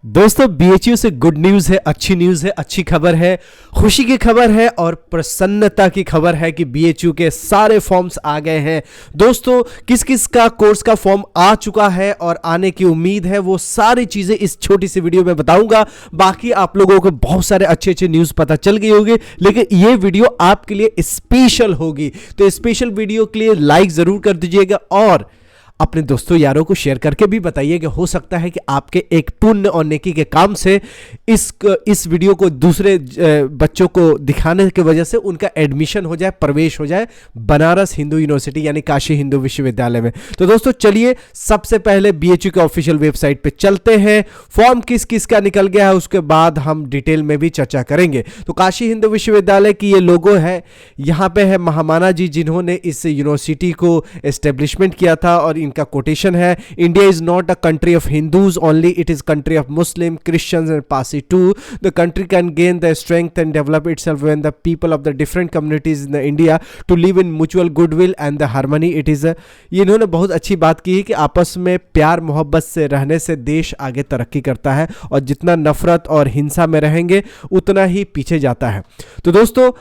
दोस्तों बीएचयू से good news है, अच्छी न्यूज़ है, अच्छी खबर है, खुशी की खबर है और प्रसन्नता की खबर है कि बीएचयू के सारे फॉर्म्स आ गए हैं। दोस्तों किस किस का कोर्स का फॉर्म आ चुका है और आने की उम्मीद है, वो सारी चीज़ें इस छोटी सी वीडियो में बताऊंगा। बाकी आप लोगों को बहुत सारे अच्छे अच्छे न्यूज़ पता चल गई होगी, लेकिन ये वीडियो आपके लिए स्पेशल होगी। तो स्पेशल वीडियो के लिए लाइक ज़रूर कर दीजिएगा और अपने दोस्तों यारों को शेयर करके भी बताइए कि हो सकता है कि आपके एक पुण्य और नेकी के काम से इस वीडियो को दूसरे बच्चों को दिखाने की वजह से उनका एडमिशन हो जाए, प्रवेश हो जाए बनारस हिंदू यूनिवर्सिटी यानी काशी हिंदू विश्वविद्यालय में। तो दोस्तों चलिए सबसे पहले बीएचयू के ऑफिशियल वेबसाइट पे चलते हैं। फॉर्म किस किस का निकल गया है उसके बाद हम डिटेल में भी चर्चा करेंगे। तो काशी हिंदू विश्वविद्यालय की ये लोगो है, यहाँ पे है महामाना जी जिन्होंने इस यूनिवर्सिटी को एस्टेब्लिशमेंट किया था और इनका कोटेशन है, India is not a country of Hindus only, it is country of Muslim, Christians and Parsi too. The country can gain the strength and develop itself when the people of the different communities in India to live in mutual goodwill and the harmony. It is ये इन्होंने बहुत अच्छी बात की है कि आपस में प्यार मोहब्बत से रहने से देश आगे तरक्की करता है और जितना नफरत और हिंसा में रहेंगे उतना ही पीछे जाता है। तो दोस्तों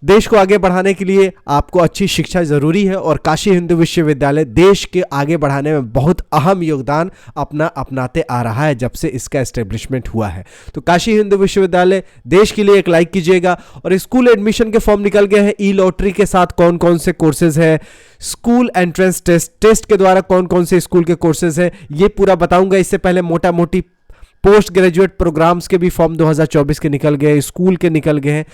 देश को आगे बढ़ाने के लिए आपको अच्छी शिक्षा जरूरी है और काशी हिंदू विश्वविद्यालय देश के आगे बढ़ाने में बहुत अहम योगदान अपनाते आ रहा है जब से इसका एस्टेब्लिशमेंट हुआ है। तो काशी हिंदू विश्वविद्यालय देश के लिए एक लाइक कीजिएगा। और स्कूल एडमिशन के फॉर्म निकल गए हैं। ई लॉटरी के साथ कौन कौन से कोर्सेज है, स्कूल एंट्रेंस टेस्ट के द्वारा कौन कौन से स्कूल के कोर्सेज है, ये पूरा बताऊंगा। इससे पहले मोटा मोटी पोस्ट ग्रेजुएट प्रोग्राम्स के भी फॉर्म 2024 के निकल गए, स्कूल के निकल गए हैं,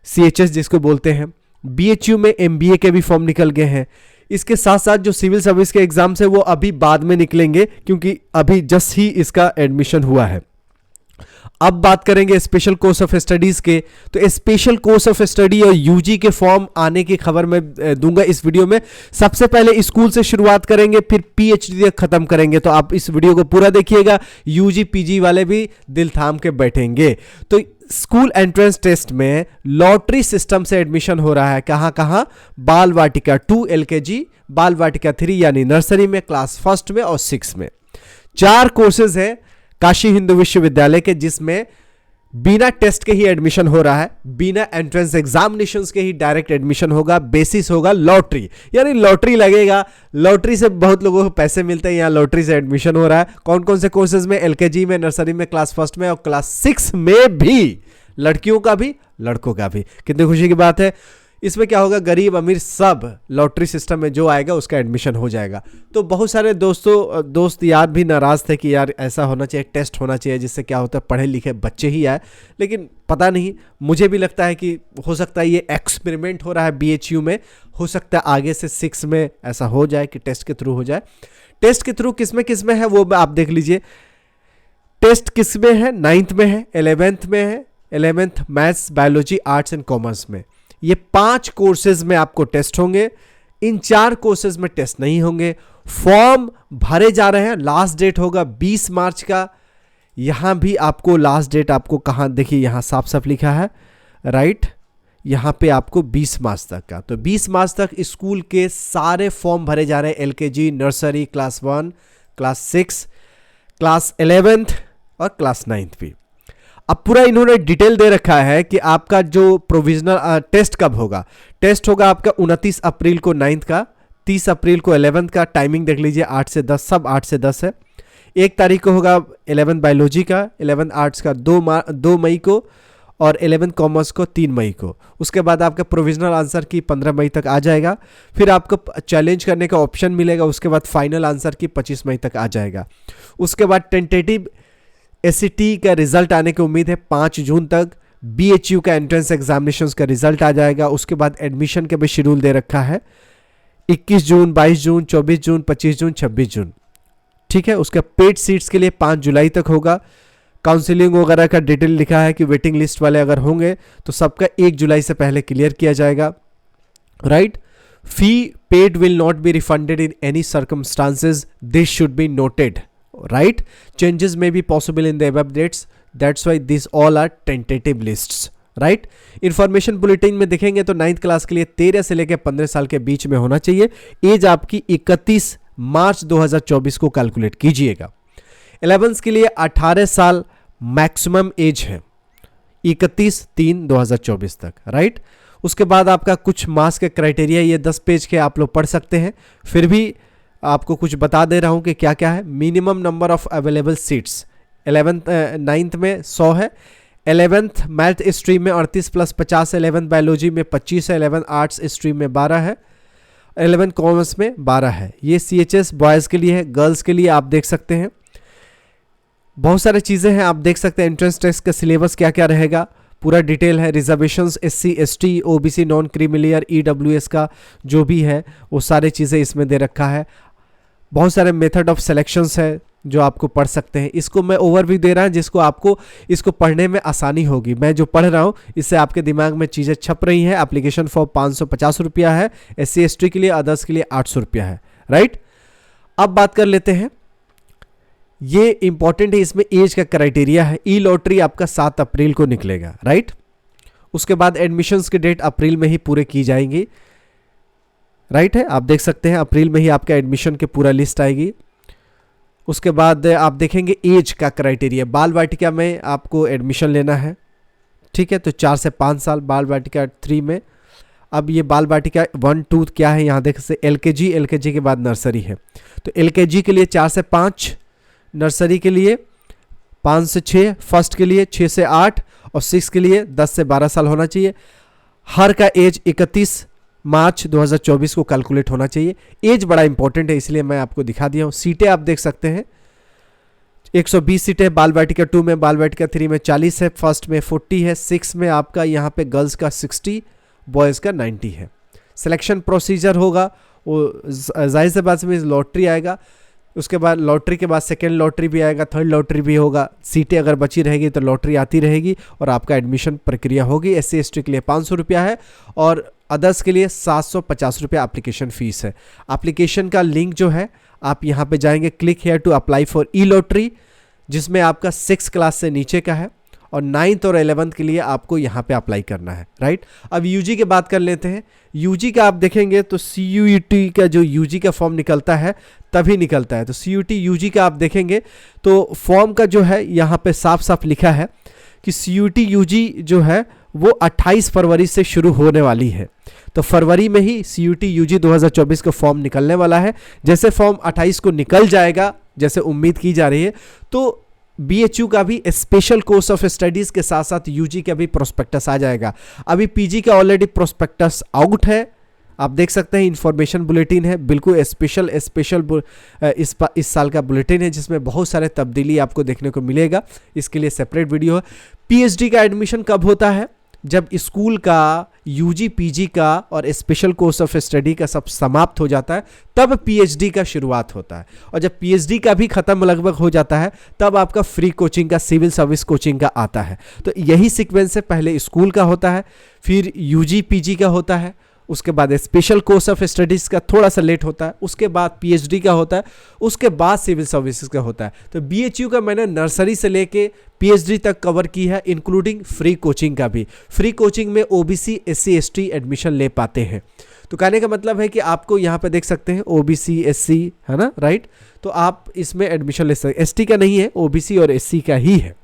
CHS जिसको बोलते हैं। बीएचयू में MBA के भी फॉर्म निकल गए हैं। इसके साथ साथ जो सिविल सर्विस के एग्जाम्स है वो अभी बाद में निकलेंगे क्योंकि अभी जस्ट ही इसका एडमिशन हुआ है। अब बात करेंगे स्पेशल कोर्स ऑफ स्टडीज के। तो स्पेशल कोर्स ऑफ स्टडी और यूजी के फॉर्म आने की खबर मैं दूंगा इस वीडियो में। सबसे पहले स्कूल से शुरुआत करेंगे, फिर PhD तक खत्म करेंगे। तो आप इस वीडियो को पूरा देखिएगा, यूजी PG वाले भी दिल थाम के बैठेंगे। तो स्कूल एंट्रेंस टेस्ट में लॉटरी सिस्टम से एडमिशन हो रहा है। कहां कहां? बाल वाटिका 2 LKG, बाल वाटिका 3 यानी नर्सरी में, क्लास 1 में और 6 में। 4 कोर्सेज है काशी हिंदू विश्वविद्यालय के जिसमें बिना टेस्ट के ही एडमिशन हो रहा है, बिना एंट्रेंस एग्जामिनेशंस के ही डायरेक्ट एडमिशन होगा। बेसिस होगा लॉटरी, यानी लॉटरी लगेगा। लॉटरी से बहुत लोगों को पैसे मिलते हैं, यहाँ लॉटरी से एडमिशन हो रहा है। कौन कौन से कोर्सेज में? LKG में, नर्सरी में, क्लास 1 में और क्लास 6 में भी, लड़कियों का भी लड़कों का भी। कितनी खुशी की बात है। इसमें क्या होगा, गरीब अमीर सब लॉटरी सिस्टम में जो आएगा उसका एडमिशन हो जाएगा। तो बहुत सारे दोस्त यार भी नाराज थे कि यार ऐसा होना चाहिए, टेस्ट होना चाहिए जिससे क्या होता है पढ़े लिखे बच्चे ही आए। लेकिन पता नहीं, मुझे भी लगता है कि हो सकता है ये एक्सपेरिमेंट हो रहा है BHU में, हो सकता है आगे से 6 में ऐसा हो जाए कि टेस्ट के थ्रू हो जाए। टेस्ट के थ्रू किसमें है वो आप देख लीजिए। टेस्ट किस में है? 9th में है, 11th में है, 11th maths, biology, arts and commerce में। ये 5 कोर्सेज में आपको टेस्ट होंगे। इन 4 कोर्सेज में टेस्ट नहीं होंगे। फॉर्म भरे जा रहे हैं, लास्ट डेट होगा 20 मार्च का। यहां भी आपको लास्ट डेट आपको कहां देखिए, यहां साफ साफ लिखा है राइट, यहां पे आपको 20 मार्च तक का। तो 20 मार्च तक स्कूल के सारे फॉर्म भरे जा रहे हैं, LKG, nursery, class 1, class 6, class 11th और क्लास 9th भी। अब पूरा इन्होंने डिटेल दे रखा है कि आपका जो प्रोविजनल टेस्ट कब होगा। टेस्ट होगा आपका 29 अप्रैल को 9th का, 30 अप्रैल को 11th का। टाइमिंग देख लीजिए 8 से 10, सब 8 से 10 है। 1 तारीख को होगा 11 बायोलॉजी का, 11 आर्ट्स का 2 मई को और 11 कॉमर्स को 3 मई को। उसके बाद आपका प्रोविजनल आंसर की 15 मई तक आ जाएगा। फिर आपको चैलेंज करने का ऑप्शन मिलेगा। उसके बाद फाइनल आंसर की 25 मई तक आ जाएगा। उसके बाद टेंटेटिव SCT का रिजल्ट आने की उम्मीद है 5 जून तक। BHU का एंट्रेंस एग्जामिनेशंस का रिजल्ट आ जाएगा। उसके बाद एडमिशन का भी शेड्यूल दे रखा है 21 जून, 22 जून, 24 जून, 25 जून, 26 जून। ठीक है। उसका पेड सीट्स के लिए 5 जुलाई तक होगा। काउंसिलिंग वगैरह का डिटेल लिखा है कि वेटिंग लिस्ट वाले अगर होंगे तो सबका 1 जुलाई से पहले क्लियर किया जाएगा। Right. Fee paid will not be refunded in any circumstances, this should be noted. Right, changes may be possible in the above dates, that's why these all are tentative lists. Right, information bulletin में देखेंगे तो 9th class के लिए 13 से लेकर 15 साल के बीच में होना चाहिए। एज आपकी 31 मार्च 2024 को कैलकुलेट कीजिएगा। 11th के लिए 18 साल मैक्सिमम एज है 31/3/2024 तक, राइट। उसके बाद आपका कुछ मास के क्राइटेरिया, ये 10 पेज के आप लोग पढ़ सकते हैं, फिर भी आपको कुछ बता दे रहा हूं कि क्या क्या है। Minimum number of available seats 9th में 100 है, 11th मैथ स्ट्रीम में 38 + 50 है, 11th बायोलॉजी में 25 है, 11th आर्ट्स स्ट्रीम में 12 है, 11th कॉमर्स में 12 है। ये CHS बॉयज़ के लिए है, गर्ल्स के लिए आप देख सकते हैं। बहुत सारी चीज़ें हैं, आप देख सकते हैं एंट्रेंस टेस्ट का सिलेबस क्या क्या रहेगा, पूरा डिटेल है। Reservations SC ST OBC non creamy layer EWS का जो भी है वो सारी चीज़ें इसमें दे रखा है। बहुत सारे मेथड ऑफ सिलेक्शंस है जो आपको पढ़ सकते हैं। इसको मैं ओवरव्यू दे रहा हूँ जिसको आपको इसको पढ़ने में आसानी होगी। मैं जो पढ़ रहा हूँ इससे आपके दिमाग में चीज़ें छप रही हैं। एप्लीकेशन फॉर्म 550 रुपया है, SC ST के लिए, अदर्स के लिए 800 रुपया है, राइट। अब बात कर लेते हैं, ये इंपॉर्टेंट है, इसमें एज का क्राइटेरिया है। ई लॉटरी आपका 7 अप्रैल को निकलेगा, राइट। उसके बाद एडमिशन्स की डेट अप्रैल में ही पूरे की जाएंगी, राइट है। आप देख सकते हैं अप्रैल में ही आपका एडमिशन की पूरा लिस्ट आएगी। उसके बाद आप देखेंगे एज का क्राइटेरिया, बाल वाटिका में आपको एडमिशन लेना है, ठीक है। तो 4 से 5 साल, बाल वाटिका 3 में। अब ये बाल वाटिका 1 2 क्या है, यहाँ देख सकते LKG के बाद नर्सरी है। तो LKG के लिए 4 से 5, नर्सरी के लिए 5 से 6, फर्स्ट के लिए 6 से 8 और 6 के लिए 10 से 12 साल होना चाहिए। हर का एज 31 मार्च 2024 को कैलकुलेट होना चाहिए। एज बड़ा इंपॉर्टेंट है इसलिए मैं आपको दिखा दिया हूँ। सीटें आप देख सकते हैं 120 सीटें बाल वाटिका 2 में, बाल वाटिका 3 में 40 है, फर्स्ट में 40 है, 6 में आपका यहाँ पे गर्ल्स का 60, बॉयज़ का 90 है। सिलेक्शन प्रोसीजर होगा वो जाहिर सी बात में लॉटरी आएगा, उसके बाद लॉटरी के बाद सेकेंड लॉटरी भी आएगा, थर्ड लॉटरी भी होगा। सीटें अगर बची रहेगी तो लॉटरी आती रहेगी और आपका एडमिशन प्रक्रिया होगी। SC ST के लिए 500 रुपया है और अदर्स के लिए 750 रुपया एप्लीकेशन फ़ीस है। एप्लीकेशन का लिंक जो है आप यहाँ पे जाएंगे, click here to apply for e lottery, जिसमें आपका 6 क्लास से नीचे का है और 9th और 11th के लिए आपको यहाँ पे अप्लाई करना है, राइट। अब UG की बात कर लेते हैं। UG का आप देखेंगे तो CUET का जो UG का फॉर्म निकलता है तभी निकलता है। तो CUET UG का आप देखेंगे तो फॉर्म का जो है यहाँ पे साफ साफ लिखा है कि CUET UG जो है वो 28 फरवरी से शुरू होने वाली है। तो फरवरी में ही CUET UG 2024 का फॉर्म निकलने वाला है। जैसे फॉर्म 28 को निकल जाएगा, जैसे उम्मीद की जा रही है, तो BHU का भी स्पेशल कोर्स ऑफ स्टडीज़ के साथ साथ UG का भी प्रोस्पेक्टस आ जाएगा। अभी PG का ऑलरेडी प्रोस्पेक्टस आउट है, आप देख सकते हैं इंफॉर्मेशन बुलेटिन है, बिल्कुल स्पेशल इस साल का बुलेटिन है जिसमें बहुत सारे तब्दीली आपको देखने को मिलेगा। इसके लिए सेपरेट वीडियो है। PhD का एडमिशन कब होता है? जब स्कूल का, UG PG का और स्पेशल कोर्स ऑफ स्टडी का सब समाप्त हो जाता है तब PhD का शुरुआत होता है। और जब PhD का भी ख़त्म लगभग हो जाता है तब आपका फ्री कोचिंग का, सिविल सर्विस कोचिंग का आता है। तो यही सीक्वेंस है, पहले स्कूल का होता है, फिर UG PG का होता है, उसके बाद स्पेशल कोर्स ऑफ स्टडीज़ का थोड़ा सा लेट होता है, उसके बाद PhD का होता है, उसके बाद सिविल सर्विसेज का होता है। तो BHU का मैंने नर्सरी से लेके PhD तक कवर की है, इंक्लूडिंग फ्री कोचिंग का भी। फ्री कोचिंग में OBC SC ST एडमिशन ले पाते हैं। तो कहने का मतलब है कि आपको यहाँ पे देख सकते हैं OBC SC है ना, राइट। तो आप इसमें एडमिशन ले सकते, ST का नहीं है, OBC और SC का ही है।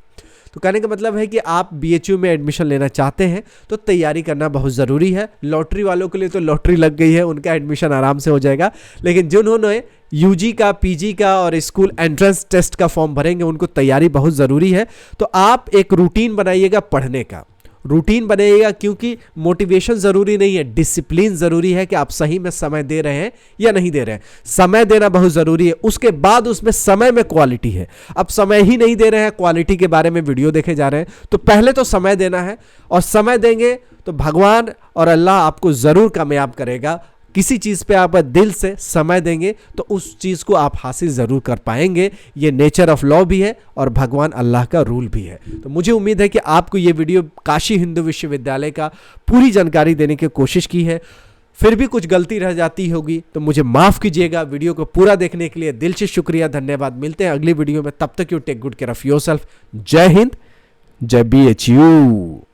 तो कहने का मतलब है कि आप BHU में एडमिशन लेना चाहते हैं तो तैयारी करना बहुत ज़रूरी है। लॉटरी वालों के लिए तो लॉटरी लग गई है, उनका एडमिशन आराम से हो जाएगा, लेकिन जिन्होंने UG का, PG का और स्कूल एंट्रेंस टेस्ट का फॉर्म भरेंगे उनको तैयारी बहुत ज़रूरी है। तो आप एक रूटीन बनाइएगा, पढ़ने का रूटीन बनाइएगा, क्योंकि मोटिवेशन ज़रूरी नहीं है, डिसिप्लिन ज़रूरी है कि आप सही में समय दे रहे हैं या नहीं दे रहे हैं। समय देना बहुत ज़रूरी है, उसके बाद उसमें समय में क्वालिटी है। अब समय ही नहीं दे रहे हैं, क्वालिटी के बारे में वीडियो देखे जा रहे हैं, तो पहले तो समय देना है, और समय देंगे तो भगवान और अल्लाह आपको ज़रूर कामयाब करेगा। किसी चीज़ पे आप दिल से समय देंगे तो उस चीज़ को आप हासिल ज़रूर कर पाएंगे। ये नेचर ऑफ लॉ भी है और भगवान अल्लाह का रूल भी है। तो मुझे उम्मीद है कि आपको ये वीडियो काशी हिंदू विश्वविद्यालय का पूरी जानकारी देने की कोशिश की है। फिर भी कुछ गलती रह जाती होगी तो मुझे माफ़ कीजिएगा। वीडियो को पूरा देखने के लिए दिल से शुक्रिया, धन्यवाद। मिलते हैं अगली वीडियो में, तब तक you take good care of yourself. जय हिंद, जय BHU।